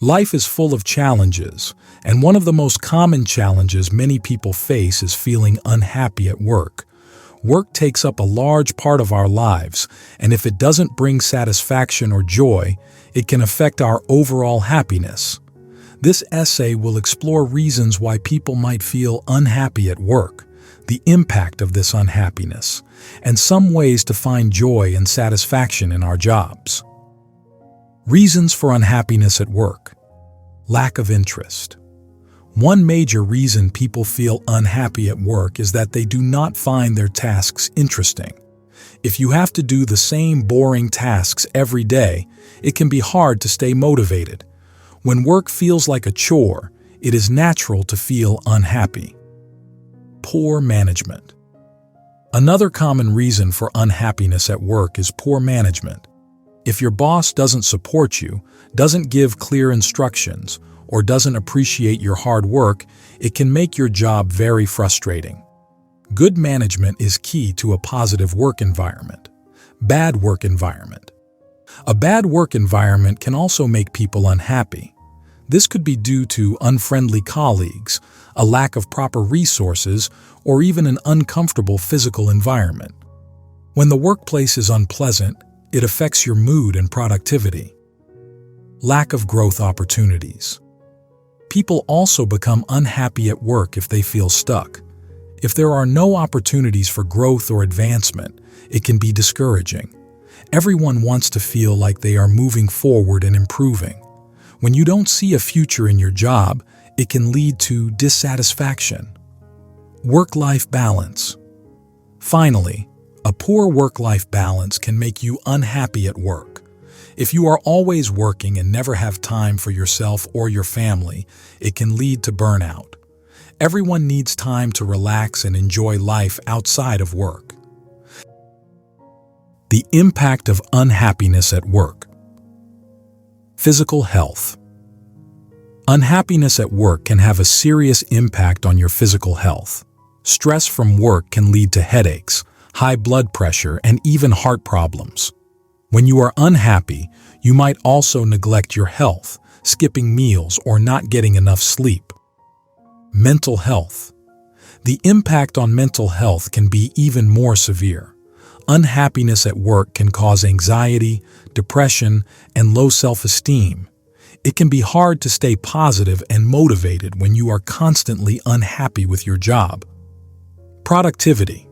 Life is full of challenges, and one of the most common challenges many people face is feeling unhappy at work. Work takes up a large part of our lives, and if it doesn't bring satisfaction or joy, it can affect our overall happiness. This essay will explore reasons why people might feel unhappy at work, the impact of this unhappiness, and some ways to find joy and satisfaction in our jobs. Reasons for unhappiness at work. Lack of interest. One major reason people feel unhappy at work is that they do not find their tasks interesting. If you have to do the same boring tasks every day, it can be hard to stay motivated. When work feels like a chore, it is natural to feel unhappy. Poor management. Another common reason for unhappiness at work is poor management. If your boss doesn't support you, doesn't give clear instructions, or doesn't appreciate your hard work, it can make your job very frustrating. Good management is key to a positive work environment. Bad work environment. A bad work environment can also make people unhappy. This could be due to unfriendly colleagues, a lack of proper resources, or even an uncomfortable physical environment. When the workplace is unpleasant, it affects your mood and productivity. Lack of growth opportunities. People also become unhappy at work if they feel stuck. If there are no opportunities for growth or advancement, it can be discouraging. Everyone wants to feel like they are moving forward and improving. When you don't see a future in your job, it can lead to dissatisfaction. Work-life balance. Finally, a poor work-life balance can make you unhappy at work. If you are always working and never have time for yourself or your family, it can lead to burnout. Everyone needs time to relax and enjoy life outside of work. The impact of unhappiness at work. Physical health. Unhappiness at work can have a serious impact on your physical health. Stress from work can lead to headaches, high blood pressure, and even heart problems. When you are unhappy, you might also neglect your health, skipping meals or not getting enough sleep. Mental health. The impact on mental health can be even more severe. Unhappiness at work can cause anxiety, depression, and low self-esteem. It can be hard to stay positive and motivated when you are constantly unhappy with your job. Productivity.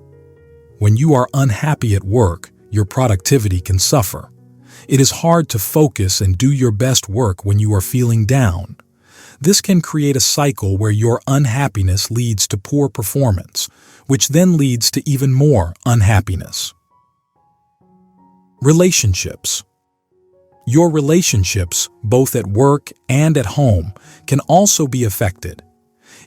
When you are unhappy at work, your productivity can suffer. It is hard to focus and do your best work when you are feeling down. This can create a cycle where your unhappiness leads to poor performance, which then leads to even more unhappiness. Relationships. Your relationships, both at work and at home, can also be affected.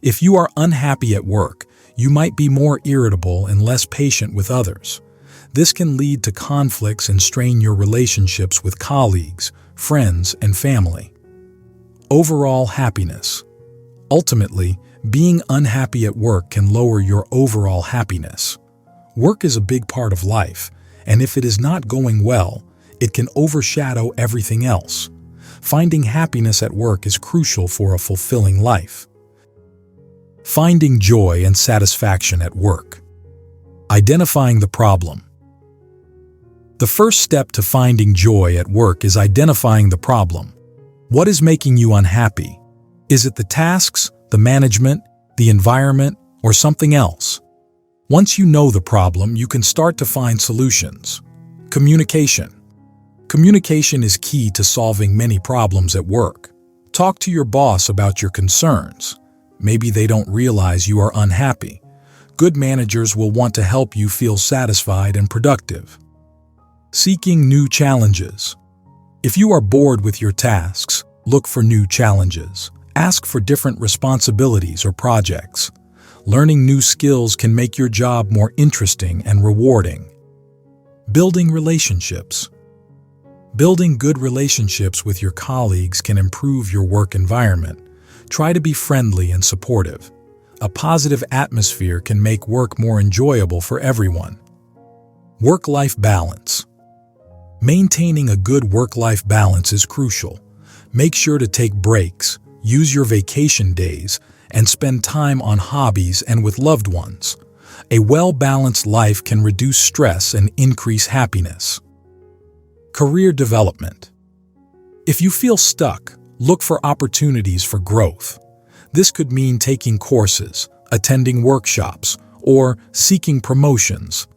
If you are unhappy at work, you might be more irritable and less patient with others. This can lead to conflicts and strain your relationships with colleagues, friends, and family. Overall happiness. Ultimately, being unhappy at work can lower your overall happiness. Work is a big part of life, and if it is not going well, it can overshadow everything else. Finding happiness at work is crucial for a fulfilling life. Finding joy and satisfaction at work. Identifying the problem. The first step to finding joy at work is identifying the problem. What is making you unhappy? Is it the tasks, the management, the environment, or something else? Once you know the problem, you can start to find solutions. Communication. Communication is key to solving many problems at work. Talk to your boss about your concerns. Maybe they don't realize you are unhappy. Good managers will want to help you feel satisfied and productive. Seeking new challenges. If you are bored with your tasks, look for new challenges. Ask for different responsibilities or projects. Learning new skills can make your job more interesting and rewarding. Building relationships. Building good relationships with your colleagues can improve your work environment. Try to be friendly and supportive. A positive atmosphere can make work more enjoyable for everyone. Work-life balance. Maintaining a good work-life balance is crucial. Make sure to take breaks, use your vacation days, and spend time on hobbies and with loved ones. A well-balanced life can reduce stress and increase happiness. Career development. If you feel stuck, look for opportunities for growth. This could mean taking courses, attending workshops, or seeking promotions.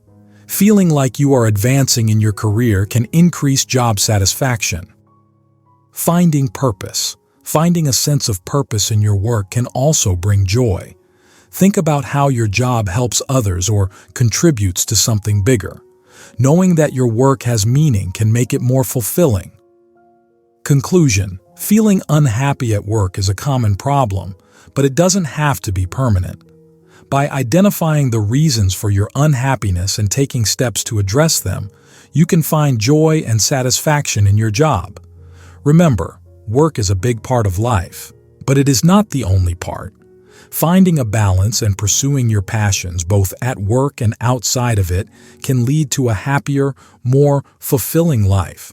Feeling like you are advancing in your career can increase job satisfaction. Finding purpose. Finding a sense of purpose in your work can also bring joy. Think about how your job helps others or contributes to something bigger. Knowing that your work has meaning can make it more fulfilling. Conclusion. Feeling unhappy at work is a common problem, but it doesn't have to be permanent. By identifying the reasons for your unhappiness and taking steps to address them, you can find joy and satisfaction in your job. Remember, work is a big part of life, but it is not the only part. Finding a balance and pursuing your passions both at work and outside of it can lead to a happier, more fulfilling life.